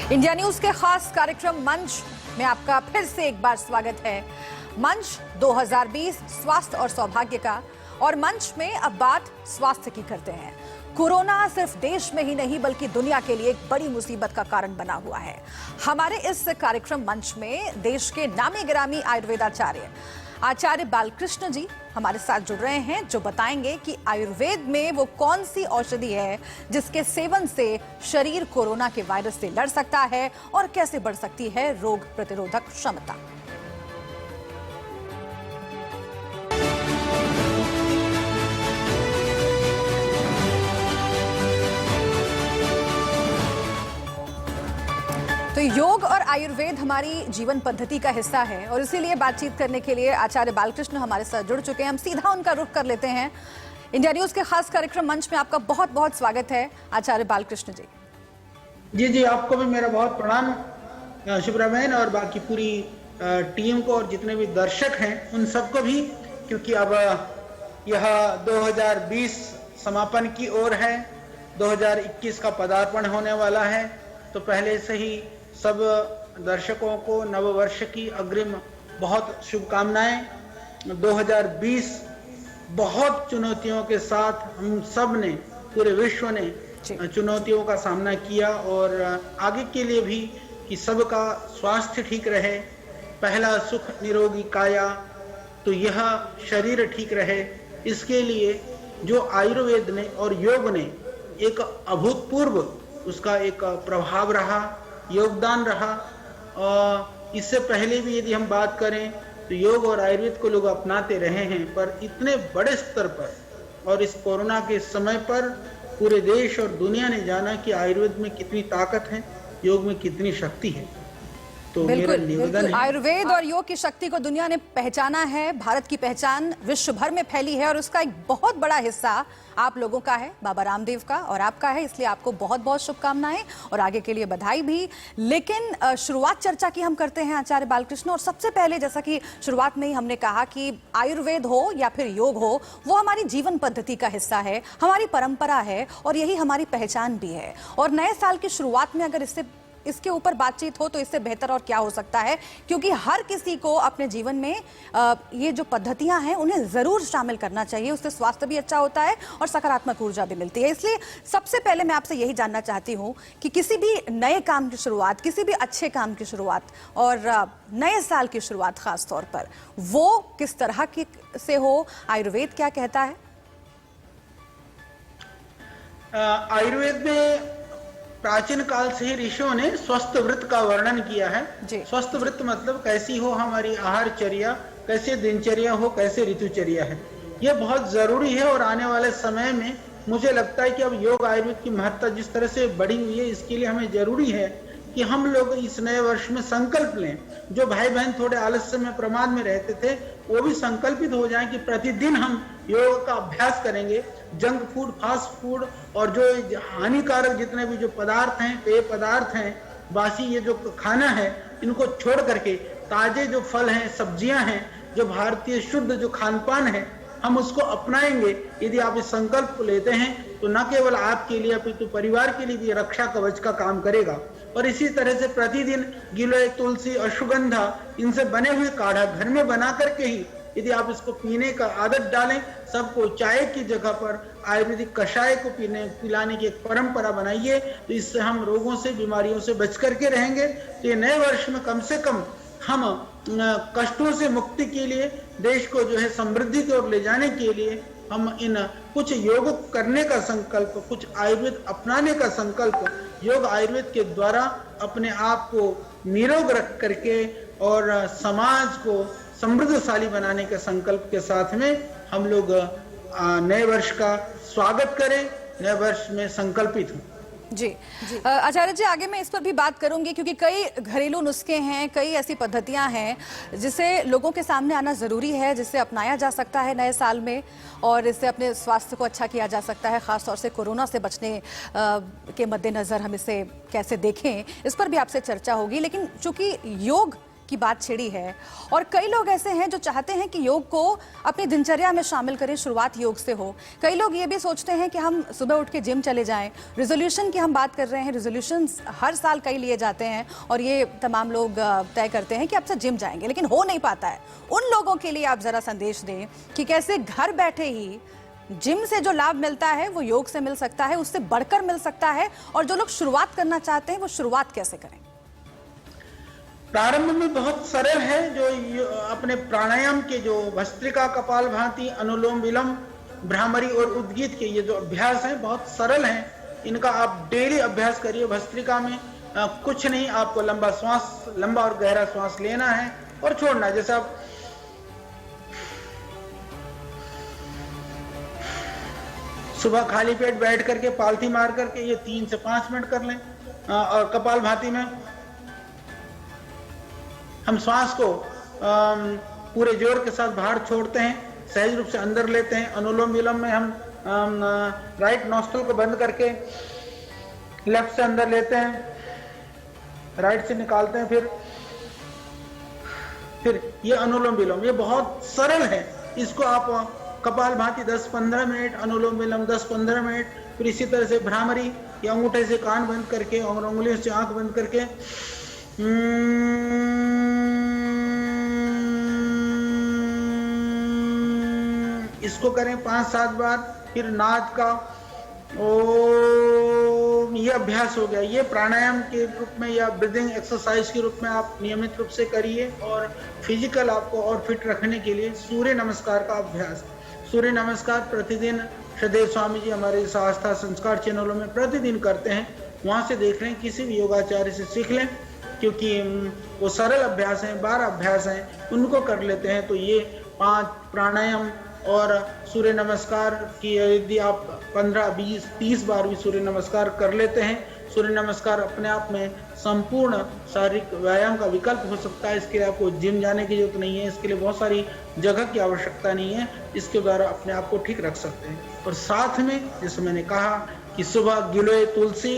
India news के खास कार्यक्रम मंच में आपका फिर से एक बार स्वागत है। मंच 2020 स्वास्थ्य और सौभाग्य का, और मंच में अब बात स्वास्थ्य की करते हैं। कोरोना सिर्फ देश में ही नहीं बल्कि दुनिया के लिए एक बड़ी मुसीबत का कारण बना हुआ है। हमारे इस कार्यक्रम मंच में देश के नामी गिरामी आयुर्वेदाचार्य आचार्य बालकृष्ण जी हमारे साथ जुड़ रहे हैं, जो बताएंगे कि आयुर्वेद में वो कौन सी औषधि है जिसके सेवन से शरीर कोरोना के वायरस से लड़ सकता है और कैसे बढ़ सकती है रोग प्रतिरोधक क्षमता। तो योग और आयुर्वेद हमारी जीवन पद्धति का हिस्सा है और इसीलिए बातचीत करने के लिए आचार्य बालकृष्ण हमारे साथ जुड़ चुके हैं। हम सीधा उनका रुख कर लेते हैं। इंडिया न्यूज के खास कार्यक्रम मंच में आपका बहुत बहुत स्वागत है आचार्य बालकृष्ण जी। जी, आपको भी मेरा बहुत प्रणाम शुभ्रा बहन, और बाकी पूरी टीम को और जितने भी दर्शक हैं उन सबको भी, क्योंकि अब यह 2020 समापन की ओर है, 2021 का पदार्पण होने वाला है। तो पहले से ही सब दर्शकों को नववर्ष की अग्रिम बहुत शुभकामनाएं। 2020 बहुत चुनौतियों के साथ हम सब ने, पूरे विश्व ने चुनौतियों का सामना किया, और आगे के लिए भी कि सबका स्वास्थ्य ठीक रहे। पहला सुख निरोगी काया, तो यह शरीर ठीक रहे, इसके लिए जो आयुर्वेद ने और योग ने एक अभूतपूर्व उसका एक प्रभाव रहा, योगदान रहा। और इससे पहले भी यदि हम बात करें तो योग और आयुर्वेद को लोग अपनाते रहे हैं, पर इतने बड़े स्तर पर और इस कोरोना के समय पर पूरे देश और दुनिया ने जाना कि आयुर्वेद में कितनी ताकत है, योग में कितनी शक्ति है। तो मेरा निवेदन है, आयुर्वेद और योग की शक्ति को दुनिया ने पहचाना है। भारत की पहचान विश्व भर में फैली है और उसका एक बहुत बड़ा हिस्सा आप लोगों का है, बाबा रामदेव का और आपका है, इसलिए आपको बहुत बहुत शुभकामनाएं और आगे के लिए बधाई भी। लेकिन शुरुआत चर्चा की हम करते हैं आचार्य बालकृष्ण, और सबसे पहले जैसा कि शुरुआत में ही हमने कहा कि आयुर्वेद हो या फिर योग हो, वो हमारी जीवन पद्धति का हिस्सा है, हमारी परंपरा है और यही हमारी पहचान भी है। और नए साल की शुरुआत में अगर इसके ऊपर बातचीत हो तो इससे बेहतर और क्या हो सकता है, क्योंकि हर किसी को अपने जीवन में ये जो पद्धतियां हैं उन्हें जरूर शामिल करना चाहिए। उससे स्वास्थ्य भी अच्छा होता है और सकारात्मक ऊर्जा भी मिलती है। इसलिए सबसे पहले मैं आपसे यही जानना चाहती हूं कि किसी भी नए काम की शुरुआत, किसी भी अच्छे काम की शुरुआत और नए साल की शुरुआत खास तौर पर, वो किस तरह की से हो, आयुर्वेद क्या कहता है? आयुर्वेद में प्राचीन काल से ही ऋषियों ने स्वस्थ वृत्त का वर्णन किया है। स्वस्थ वृत्त मतलब कैसी हो हमारी आहारचर्या, कैसे दिनचर्या हो, कैसे ऋतुचर्या है, यह बहुत जरूरी है। और आने वाले समय में मुझे लगता है कि अब योग आयुर्वेद की महत्ता जिस तरह से बढ़ी हुई है, इसके लिए हमें जरूरी है कि हम लोग इस नए वर्ष में संकल्प लें। जो भाई बहन थोड़े आलस्य में, प्रमाद में रहते थे, वो भी संकल्पित हो जाएं कि प्रतिदिन हम योग का अभ्यास करेंगे। जंक फूड, फास्ट फूड और जो हानिकारक जितने भी जो पदार्थ हैं, पेय पदार्थ हैं, बासी ये जो खाना है, इनको छोड़ करके ताजे जो फल हैं, सब्जियां हैं, जो भारतीय शुद्ध जो खान पान है, हम उसको अपनाएंगे। यदि आप इस संकल्प को लेते हैं तो न केवल आपके लिए अपितु परिवार के लिए भी रक्षा कवच का काम करेगा। और इसी तरह से प्रतिदिन गिलोय, तुलसी, अश्वगंधा, इनसे बने हुए काढ़ा घर में बना करके ही यदि आप इसको पीने का आदत डालें, सबको चाय की जगह पर आयुर्वेदिक कषाय को पिलाने की एक परंपरा बनाइए, तो इससे हम रोगों से, बीमारियों से बच करके रहेंगे। तो ये नए वर्ष में कम से कम हम कष्टों से मुक्ति के लिए, देश को जो है समृद्धि की ओर ले जाने के लिए हम इन कुछ योग करने का संकल्प, कुछ आयुर्वेद अपनाने का संकल्प, योग आयुर्वेद के द्वारा अपने आप को निरोग रख करके और समाज को समृद्धशाली बनाने के संकल्प के साथ में हम लोग नए वर्ष का स्वागत करें, नए वर्ष में संकल्पित हों। जी आचार्य जी, आगे मैं इस पर भी बात करूंगी, क्योंकि कई घरेलू नुस्खे हैं, कई ऐसी पद्धतियां हैं जिसे लोगों के सामने आना जरूरी है, जिसे अपनाया जा सकता है नए साल में और इससे अपने स्वास्थ्य को अच्छा किया जा सकता है। खासतौर से कोरोना से बचने के मद्देनजर हम इसे कैसे देखें, इस पर भी आपसे चर्चा होगी। लेकिन चूंकि योग की बात छिड़ी है और कई लोग ऐसे हैं जो चाहते हैं कि योग को अपनी दिनचर्या में शामिल करें, शुरुआत योग से हो। कई लोग ये भी सोचते हैं कि हम सुबह उठ के जिम चले जाएं। रिजोल्यूशन की हम बात कर रहे हैं, रिजोल्यूशंस हर साल कई लिए जाते हैं और ये तमाम लोग तय करते हैं कि अब से जिम जाएंगे, लेकिन हो नहीं पाता है। उन लोगों के लिए आप जरा संदेश दें कि कैसे घर बैठे ही जिम से जो लाभ मिलता है वो योग से मिल सकता है, उससे बढ़कर मिल सकता है, और जो लोग शुरुआत करना चाहते हैं वो शुरुआत कैसे करें। प्रारंभ में बहुत सरल है, जो अपने प्राणायाम के जो भस्त्रिका, कपालभाति, अनुलोम विलोम, भ्रामरी और उद्गीत के ये जो अभ्यास हैं बहुत सरल हैं। इनका आप डेली अभ्यास करिए। भस्त्रिका में कुछ नहीं, आपको लंबा और गहरा श्वास लेना है और छोड़ना है। जैसे आप सुबह खाली पेट बैठ करके पालथी मार करके ये 3 से 5 मिनट कर लें। और कपालभाति में हम श्वास को पूरे जोर के साथ बाहर छोड़ते हैं, सहज रूप से अंदर लेते हैं। अनुलोम विलोम में हम राइट नॉस्ट्रल को बंद करके लेफ्ट से अंदर लेते हैं, राइट से निकालते हैं, फिर ये अनुलोम विलोम। ये बहुत सरल है। इसको आप कपालभाति 10-15 मिनट, अनुलोम विलोम 10-15 मिनट, फिर इसी तरह से भ्रामरी या अंगूठे से कान बंद करके और उंगलियों से आंख बंद करके इसको करें 5-7 बार। फिर नाद का ओम, ये अभ्यास हो गया। ये प्राणायाम के रूप में या ब्रीदिंग एक्सरसाइज के रूप में आप नियमित रूप से करिए। और फिजिकल आपको और फिट रखने के लिए सूर्य नमस्कार का अभ्यास। सूर्य नमस्कार प्रतिदिन श्रद्धेय स्वामी जी हमारे आस्था संस्कार चैनलों में प्रतिदिन करते हैं, वहाँ से देख लें, किसी भी योगाचार्य से सीख लें, क्योंकि वो सरल अभ्यास हैं, 12 अभ्यास हैं, उनको कर लेते हैं। तो ये 5 प्राणायाम और सूर्य नमस्कार की यदि आप 15, 20, 30 बार भी सूर्य नमस्कार कर लेते हैं, सूर्य नमस्कार अपने आप में संपूर्ण शारीरिक व्यायाम का विकल्प हो सकता है। इसके लिए आपको जिम जाने की जरूरत नहीं है, इसके लिए बहुत सारी जगह की आवश्यकता नहीं है। इसके द्वारा अपने आप को ठीक रख सकते हैं। और साथ में जैसे मैंने कहा कि सुबह गिलोय तुलसी,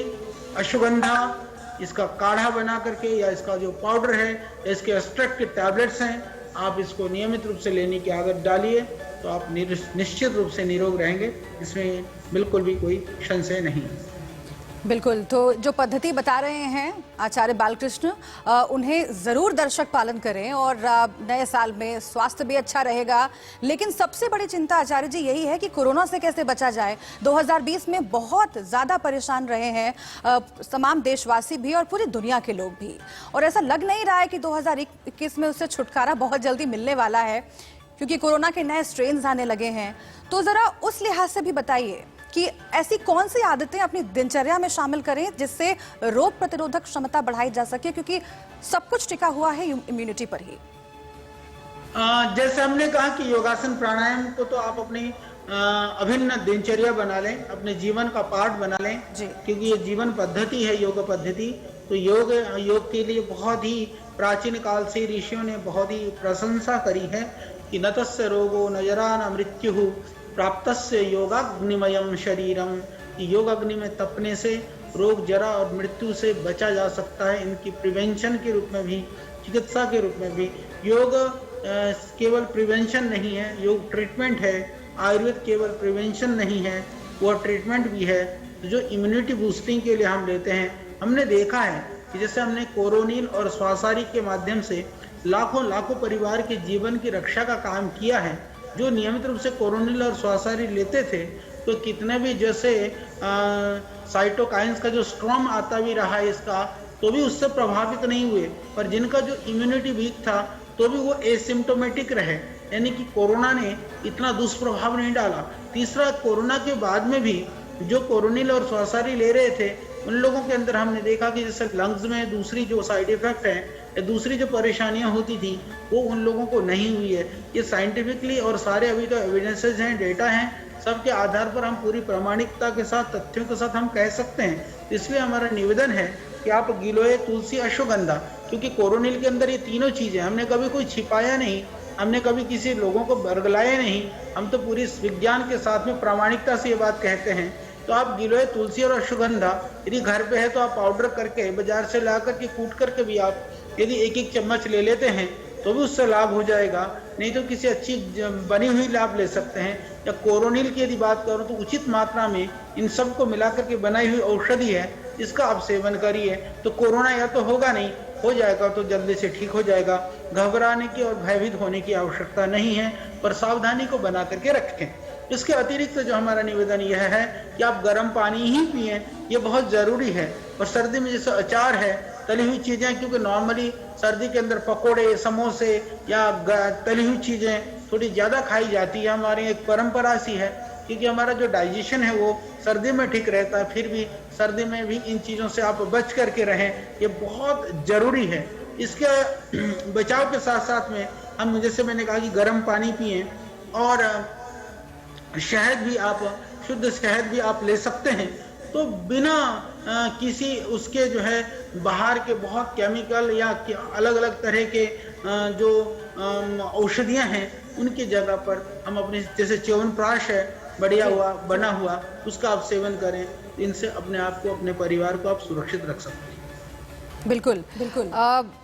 अश्वगंधा, इसका काढ़ा बना करके या इसका जो पाउडर है या इसके एक्सट्रैक्ट के टैबलेट्स हैं, आप इसको नियमित रूप से लेने की आदत डालिए तो आप निश्चित रूप से निरोग रहेंगे। इसमें बिल्कुल भी कोई संशय नहीं है। बिल्कुल। तो जो पद्धति बता रहे हैं आचार्य बालकृष्ण, उन्हें ज़रूर दर्शक पालन करें और नए साल में स्वास्थ्य भी अच्छा रहेगा। लेकिन सबसे बड़ी चिंता आचार्य जी यही है कि कोरोना से कैसे बचा जाए। 2020 में बहुत ज़्यादा परेशान रहे हैं तमाम देशवासी भी और पूरी दुनिया के लोग भी, और ऐसा लग नहीं रहा है कि 2021 में उससे छुटकारा बहुत जल्दी मिलने वाला है, क्योंकि कोरोना के नए स्ट्रेन्स आने लगे हैं। तो ज़रा उस लिहाज से भी बताइए कि ऐसी कौन सी आदतें अपनी दिनचर्या में शामिल करें जिससे रोग प्रतिरोधक क्षमता बढ़ाई जा सके, क्योंकि सब कुछ टिका हुआ है इम्यूनिटी पर ही। जैसे हमने कहा कि योगासन प्राणायाम को तो आप अपनी अभिन्न दिनचर्या बना लें, अपने जीवन का पार्ट बना लें, क्योंकि ये जीवन पद्धति है, योग पद्धति। तो योग के लिए बहुत ही प्राचीन काल से ऋषियों ने बहुत ही प्रशंसा करी है कि न तस्य रोगो न जरा न मृत्यु प्राप्तस्य योगाग्निमयम शरीरम। योग अग्नि में तपने से रोग, जरा और मृत्यु से बचा जा सकता है। इनकी प्रिवेंशन के रूप में भी, चिकित्सा के रूप में भी योग केवल प्रिवेंशन नहीं है, योग ट्रीटमेंट है। आयुर्वेद केवल प्रिवेंशन नहीं है, वह ट्रीटमेंट भी है। तो जो इम्यूनिटी बूस्टिंग के लिए हम लेते हैं, हमने देखा है कि जैसे हमने कोरोनिल और श्वासारी के माध्यम से लाखों परिवार के जीवन की रक्षा का काम किया है। जो नियमित रूप से कोरोनिल और श्वासारी लेते थे तो कितने भी जैसे साइटोकाइंस का जो स्ट्रॉम आता भी रहा है इसका, तो भी उससे प्रभावित नहीं हुए। पर जिनका जो इम्यूनिटी वीक था तो भी वो एसिम्टोमेटिक रहे, यानी कि कोरोना ने इतना दुष्प्रभाव नहीं डाला। तीसरा, कोरोना के बाद में भी जो कोरोनिल और श्वासारी ले रहे थे उन लोगों के अंदर हमने देखा कि जैसे लंग्स में दूसरी जो साइड इफेक्ट है या दूसरी जो परेशानियां होती थी वो उन लोगों को नहीं हुई है। ये साइंटिफिकली और सारे अभी तो एविडेंसेस हैं, डेटा हैं, सबके आधार पर हम पूरी प्रामाणिकता के साथ, तथ्यों के साथ हम कह सकते हैं। इसलिए हमारा निवेदन है कि आप गिलोय, तुलसी, अश्वगंधा, क्योंकि कोरोनिल के अंदर ये तीनों चीज़ें, हमने कभी कोई छिपाया नहीं, हमने कभी किसी लोगों को बरगलाया नहीं। हम तो पूरी विज्ञान के साथ में प्रामाणिकता से ये बात कहते हैं तो आप गिलोय तुलसी और अश्वगंधा यदि घर पे है तो आप पाउडर करके बाजार से ला करके कूट करके भी आप यदि एक एक चम्मच ले लेते हैं तो भी उससे लाभ हो जाएगा। नहीं तो किसी अच्छी बनी हुई लाभ ले सकते हैं। या कोरोनिल की यदि बात करूं तो उचित मात्रा में इन सब को मिलाकर के बनाई हुई औषधि है, इसका आप सेवन करिए तो कोरोना या तो होगा नहीं, हो जाएगा तो जल्दी से ठीक हो जाएगा। घबराने की और भयभीत होने की आवश्यकता नहीं है, पर सावधानी को बना करके रखें। इसके अतिरिक्त जो हमारा निवेदन यह है कि आप गर्म पानी ही पिएं, ये बहुत ज़रूरी है। और सर्दी में जैसे अचार है, तली हुई चीज़ें, क्योंकि नॉर्मली सर्दी के अंदर पकोड़े, समोसे या तली हुई चीज़ें थोड़ी ज़्यादा खाई जाती है। हमारी एक परंपरा सी है, क्योंकि हमारा जो डाइजेशन है वो सर्दी में ठीक रहता है। फिर भी सर्दी में भी इन चीज़ों से आप बच करके रहें, ये बहुत ज़रूरी है। इसके बचाव के साथ साथ में हम, जैसे मैंने कहा कि गर्म पानी पिएं और शहद भी आप, शुद्ध शहद भी आप ले सकते हैं। तो बिना किसी उसके जो है बाहर के बहुत केमिकल या अलग अलग तरह के जो औषधियां हैं उनकी जगह पर हम अपने, जैसे च्यवनप्राश है बढ़िया हुआ बना हुआ, उसका आप सेवन करें। इनसे अपने आप को, अपने परिवार को आप सुरक्षित रख सकते हैं। बिल्कुल बिल्कुल।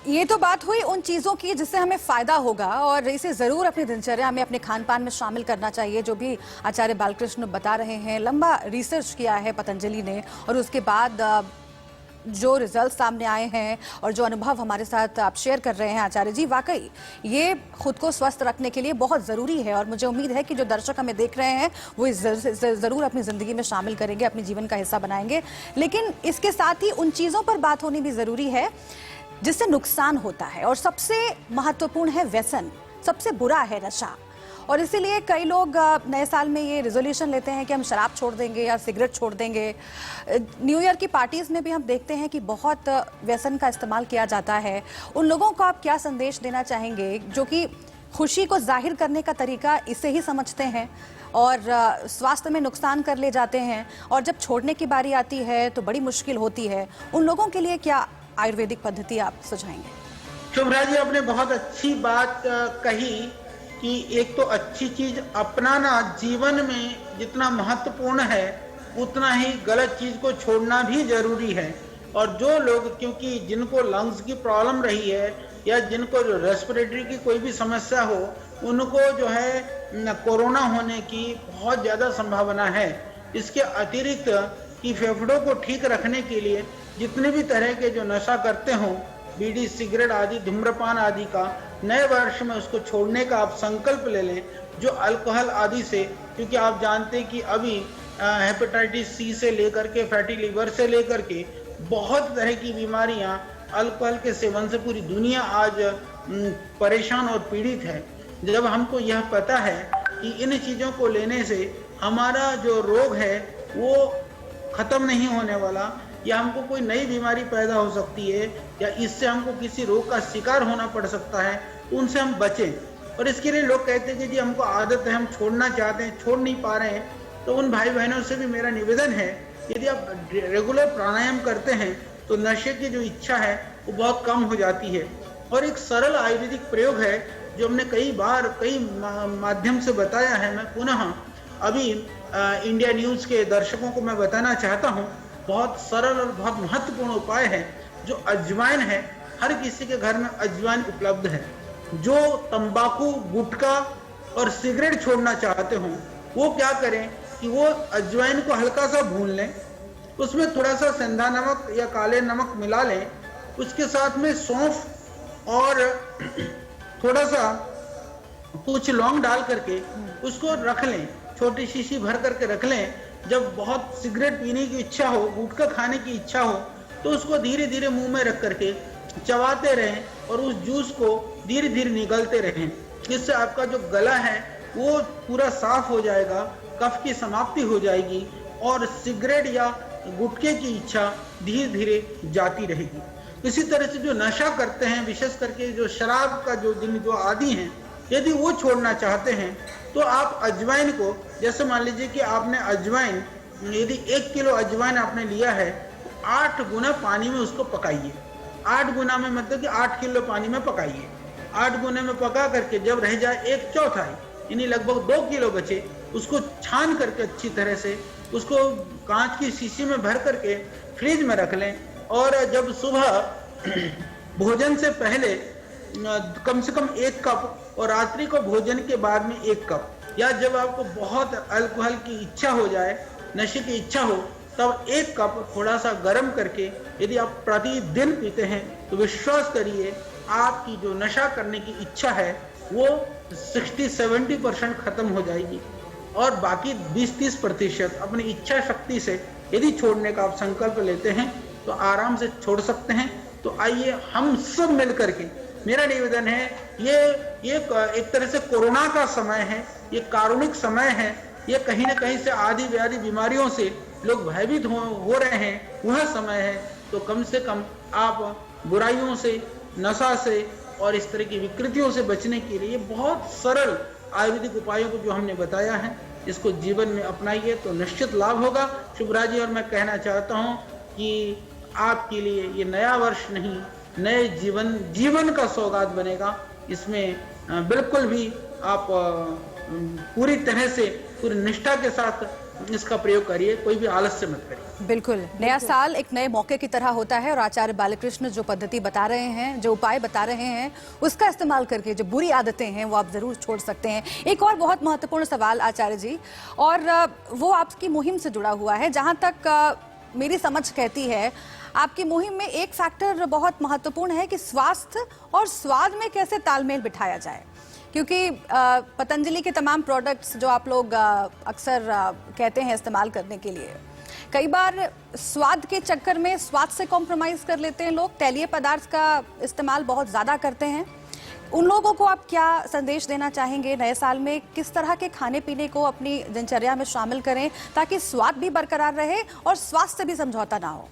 ये तो बात हुई उन चीज़ों की जिससे हमें फ़ायदा होगा और इसे ज़रूर अपनी दिनचर्या में, अपने खान पान में शामिल करना चाहिए। जो भी आचार्य बालकृष्ण बता रहे हैं, लंबा रिसर्च किया है पतंजलि ने और उसके बाद जो रिजल्ट सामने आए हैं और जो अनुभव हमारे साथ आप शेयर कर रहे हैं आचार्य जी, वाकई ये खुद को स्वस्थ रखने के लिए बहुत ज़रूरी है। और मुझे उम्मीद है कि जो दर्शक हमें देख रहे हैं वो ज़रूर अपनी ज़िंदगी में शामिल करेंगे, अपने जीवन का हिस्सा बनाएंगे। लेकिन इसके साथ ही उन चीज़ों पर बात होनी भी ज़रूरी है जिससे नुकसान होता है, और सबसे महत्वपूर्ण है व्यसन, सबसे बुरा है नशा। और इसीलिए कई लोग नए साल में ये रिजोल्यूशन लेते हैं कि हम शराब छोड़ देंगे या सिगरेट छोड़ देंगे। न्यू ईयर की पार्टीज़ में भी हम देखते हैं कि बहुत व्यसन का इस्तेमाल किया जाता है। उन लोगों को आप क्या संदेश देना चाहेंगे जो कि खुशी को जाहिर करने का तरीका इसे ही समझते हैं और स्वास्थ्य में नुकसान कर ले जाते हैं, और जब छोड़ने की बारी आती है तो बड़ी मुश्किल होती है? उन लोगों के लिए क्या आयुर्वेदिक पद्धति आप सुझाएंगे? शुभ्रा जी, आपने बहुत अच्छी बात कही कि एक तो अच्छी चीज अपनाना जीवन में जितना महत्वपूर्ण है, उतना ही गलत चीज को छोड़ना भी जरूरी है। और जो लोग, क्योंकि जिनको लंग्स की प्रॉब्लम रही है या जिनको रेस्पिरेटरी की कोई भी समस्या हो, उनको जो है कोरोना होने की बहुत ज़्यादा संभावना है। इसके अतिरिक्त कि फेफड़ों को ठीक रखने के लिए जितने भी तरह के जो नशा करते हों, बीड़ी, सिगरेट आदि, धूम्रपान आदि का, नए वर्ष में उसको छोड़ने का आप संकल्प ले लें। जो अल्कोहल आदि से, क्योंकि आप जानते हैं कि अभी हेपेटाइटिस सी से लेकर के फैटी लीवर से लेकर के बहुत तरह की बीमारियां अल्कोहल के सेवन से पूरी दुनिया आज परेशान और पीड़ित है। जब हमको यह पता है कि इन चीज़ों को लेने से हमारा जो रोग है वो ख़त्म नहीं होने वाला, या हमको कोई नई बीमारी पैदा हो सकती है, या इससे हमको किसी रोग का शिकार होना पड़ सकता है, तो उनसे हम बचें। और इसके लिए लोग कहते हैं कि जी हमको आदत है, हम छोड़ना चाहते हैं, छोड़ नहीं पा रहे हैं। तो उन भाई बहनों से भी मेरा निवेदन है, यदि आप रेगुलर प्राणायाम करते हैं तो नशे की जो इच्छा है वो बहुत कम हो जाती है। और एक सरल आयुर्वेदिक प्रयोग है जो हमने कई बार कई माध्यम से बताया है। मैं पुनः अभी इंडिया न्यूज़ के दर्शकों को मैं बताना चाहता हूँ। बहुत सरल और बहुत महत्वपूर्ण उपाय है जो अजवाइन है। हर किसी के घर में अजवाइन उपलब्ध है। जो तंबाकू, गुटखा और सिगरेट छोड़ना चाहते हों वो क्या करें कि वो अजवाइन को हल्का सा भून लें, उसमें थोड़ा सा सेंधा नमक या काले नमक मिला लें, उसके साथ में सौंफ और थोड़ा सा कुछ लौंग डाल करके उसको रख लें, छोटी शीशी भर करके रख लें। जब बहुत सिगरेट पीने की इच्छा हो, गुटखा खाने की इच्छा हो, तो उसको धीरे धीरे मुंह में रख करके चबाते रहें और उस जूस को धीरे धीरे निगलते रहें। इससे आपका जो गला है वो पूरा साफ हो जाएगा, कफ की समाप्ति हो जाएगी और सिगरेट या गुटखे की इच्छा धीरे धीरे जाती रहेगी। इसी तरह से जो नशा करते हैं, विशेष करके जो शराब का जो आदी हैं, यदि वो छोड़ना चाहते हैं तो आप अजवाइन को, जैसे मान लीजिए कि आपने अजवाइन, यदि 1 किलो अजवाइन आपने लिया है, 8 गुना पानी में उसको पकाइए। 8 गुना में मतलब कि 8 किलो पानी में पकाइए। 8 गुने में पका करके जब रह जाए 1/4 यानी लगभग 2 किलो बचे, उसको छान करके अच्छी तरह से उसको कांच की शीशी में भर करके फ्रिज में रख लें, और जब सुबह भोजन से पहले कम से कम 1 कप और रात्रि को भोजन के बाद में 1 कप, या जब आपको बहुत अल्कोहल की इच्छा हो जाए, नशे की इच्छा हो, तब 1 कप थोड़ा सा गर्म करके यदि आप प्रतिदिन पीते हैं तो विश्वास करिए आपकी जो नशा करने की इच्छा है वो 60-70% खत्म हो जाएगी, और बाकी 20-30% अपनी इच्छा शक्ति से यदि छोड़ने का आप संकल्प लेते हैं तो आराम से छोड़ सकते हैं। तो आइए हम सब मिलकर के, मेरा निवेदन है, ये एक तरह से कोरोना का समय है, ये कारुणिक समय है, ये कहीं ना कहीं से आदि व्याधि बीमारियों से लोग भयभीत हो रहे हैं, वह समय है। तो कम से कम आप बुराइयों से, नशा से और इस तरह की विकृतियों से बचने के लिए बहुत सरल आयुर्वेदिक उपायों को जो हमने बताया है, इसको जीवन में अपनाइए तो निश्चित लाभ होगा। शुभराज जी, और मैं कहना चाहता हूँ कि आपके लिए ये नया वर्ष नहीं, नए जीवन का सौगात बनेगा। इसमें बिल्कुल भी आप पूरी तरह से पूरी निष्ठा के साथ इसका प्रयोग करिए, कोई भी आलस्य मत करिए। बिल्कुल, नया साल एक नए मौके की तरह होता है और आचार्य बालकृष्ण जो पद्धति बता रहे हैं, जो उपाय बता रहे हैं, उसका इस्तेमाल करके जो बुरी आदतें हैं वो आप जरूर छोड़ सकते हैं। एक और बहुत महत्वपूर्ण सवाल आचार्य जी, और वो आपकी मुहिम से जुड़ा हुआ है। जहां तक मेरी समझ कहती है, आपकी मुहिम में एक फैक्टर बहुत महत्वपूर्ण है कि स्वास्थ्य और स्वाद में कैसे तालमेल बिठाया जाए, क्योंकि पतंजलि के तमाम प्रोडक्ट्स जो आप लोग अक्सर कहते हैं इस्तेमाल करने के लिए, कई बार स्वाद के चक्कर में स्वाद से कॉम्प्रोमाइज कर लेते हैं लोग, तैलीय पदार्थ का इस्तेमाल बहुत ज़्यादा करते हैं। उन लोगों को आप क्या संदेश देना चाहेंगे नए साल में, किस तरह के खाने पीने को अपनी दिनचर्या में शामिल करें ताकि स्वाद भी बरकरार रहे और स्वास्थ्य से भी समझौता ना हो?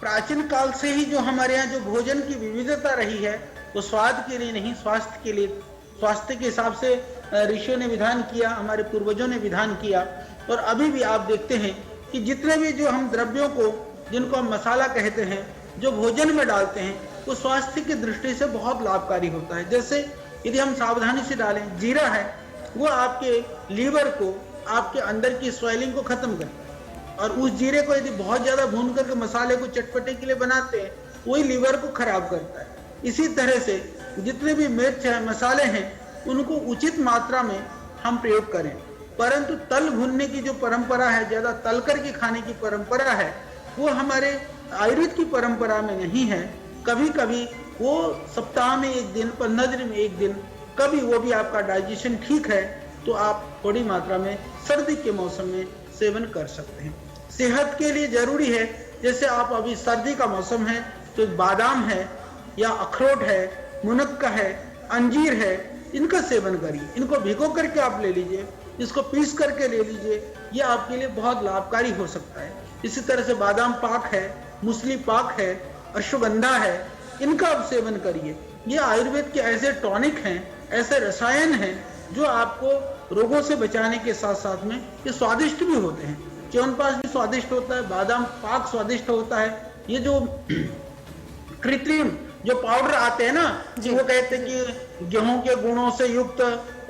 प्राचीन काल से ही जो हमारे यहाँ जो भोजन की विविधता रही है वो स्वाद के लिए नहीं, स्वास्थ्य के लिए, स्वास्थ्य के हिसाब से ऋषियों ने विधान किया, हमारे पूर्वजों ने विधान किया। और अभी भी आप देखते हैं कि जितने भी जो हम द्रव्यों को, जिनको हम मसाला कहते हैं, जो भोजन में डालते हैं, वो स्वास्थ्य की दृष्टि से बहुत लाभकारी होता है। जैसे यदि हम सावधानी से डालें, जीरा है, वो आपके लीवर को, आपके अंदर की स्वेलिंग को खत्म करता है, और उस जीरे को यदि बहुत ज्यादा भून करके मसाले को चटपटे के लिए बनाते हैं, वही लीवर को खराब करता है। इसी तरह से जितने भी मिर्च है, मसाले हैं, उनको उचित मात्रा में हम प्रयोग करें, परंतु तल भुनने की जो परंपरा है, ज्यादा तल करके खाने की परंपरा है, वो हमारे आयुर्वेद की परंपरा में नहीं है। कभी कभी वो सप्ताह में 1 दिन, 15 दिन में 1 दिन, कभी वो भी आपका डाइजेशन ठीक है तो आप थोड़ी मात्रा में सर्दी के मौसम में सेवन कर सकते हैं। सेहत के लिए जरूरी है, जैसे आप अभी सर्दी का मौसम है तो बादाम है या अखरोट है, मुनक्का है, अंजीर है, इनका सेवन करिए। इनको भिगो करके आप ले लीजिए, इसको पीस करके ले लीजिए, ये आपके लिए बहुत लाभकारी हो सकता है। इसी तरह से बादाम पाक है, मूसली पाक है, अश्वगंधा है, इनका आप सेवन करिए। ये आयुर्वेद के ऐसे टॉनिक हैं, ऐसे रसायन हैं जो आपको रोगों से बचाने के साथ साथ में ये स्वादिष्ट भी होते हैं। च्यवनप्राश भी स्वादिष्ट होता है, बादाम पाक स्वादिष्ट होता है। ये जो कृत्रिम जो पाउडर आते हैं ना, वो कहते हैं कि गेहूं के गुणों से युक्त,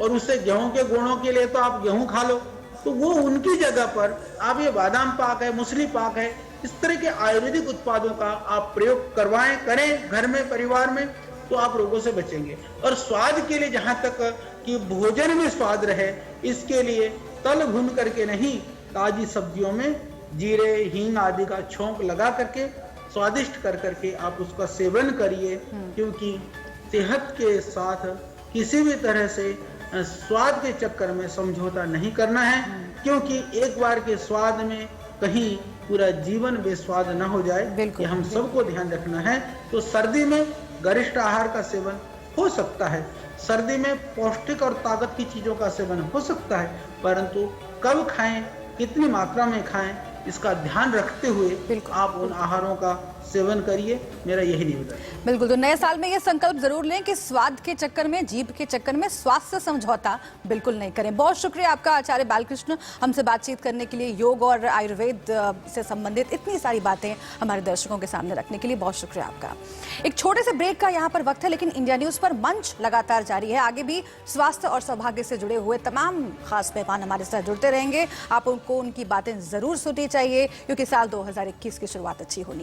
और उससे गेहूं के गुणों के लिए तो आप गेहूं खा लो, तो वो उनकी जगह पर आप ये बादाम पाक है, मूसली पाक है, इस तरह के आयुर्वेदिक उत्पादों का आप प्रयोग करवाएं, करें घर में, परिवार में, तो आप रोगों से बचेंगे। और स्वाद के लिए, जहां तक कि भोजन में स्वाद रहे, इसके लिए तल भून करके नहीं, ताजी सब्जियों में जीरे, हींग आदि का छोंक लगा करके स्वादिष्ट कर करके आप उसका सेवन करिए, क्योंकि सेहत के साथ किसी भी तरह से स्वाद के चक्कर में समझौता नहीं करना है, क्योंकि एक बार के स्वाद में कहीं पूरा जीवन बेस्वाद न हो जाए, ये हम सबको ध्यान रखना है। तो सर्दी में गरिष्ठ आहार का सेवन हो सकता है, सर्दी में पौष्टिक और ताकत की चीजों का सेवन हो सकता है, परंतु कब खाएं, कितनी मात्रा में खाएं, इसका ध्यान रखते हुए आप उन आहारों का सेवन करिए, मेरा यही निवेदन है। बिल्कुल, तो नए साल में ये संकल्प जरूर लें कि स्वाद के चक्कर में, जीभ के चक्कर में स्वास्थ्य समझौता बिल्कुल नहीं करें। बहुत शुक्रिया आपका आचार्य बालकृष्ण, हमसे बातचीत करने के लिए, योग और आयुर्वेद से संबंधित इतनी सारी बातें हमारे दर्शकों के सामने रखने के लिए बहुत शुक्रिया आपका। एक छोटे से ब्रेक का यहाँ पर वक्त है, लेकिन इंडिया न्यूज पर मंच लगातार जारी है। आगे भी स्वास्थ्य और सौभाग्य से जुड़े हुए तमाम खास मेहमान हमारे साथ जुड़ते रहेंगे। आप उनको उनकी बातें जरूर सुननी चाहिए, क्योंकि साल 2021 की शुरुआत अच्छी होनी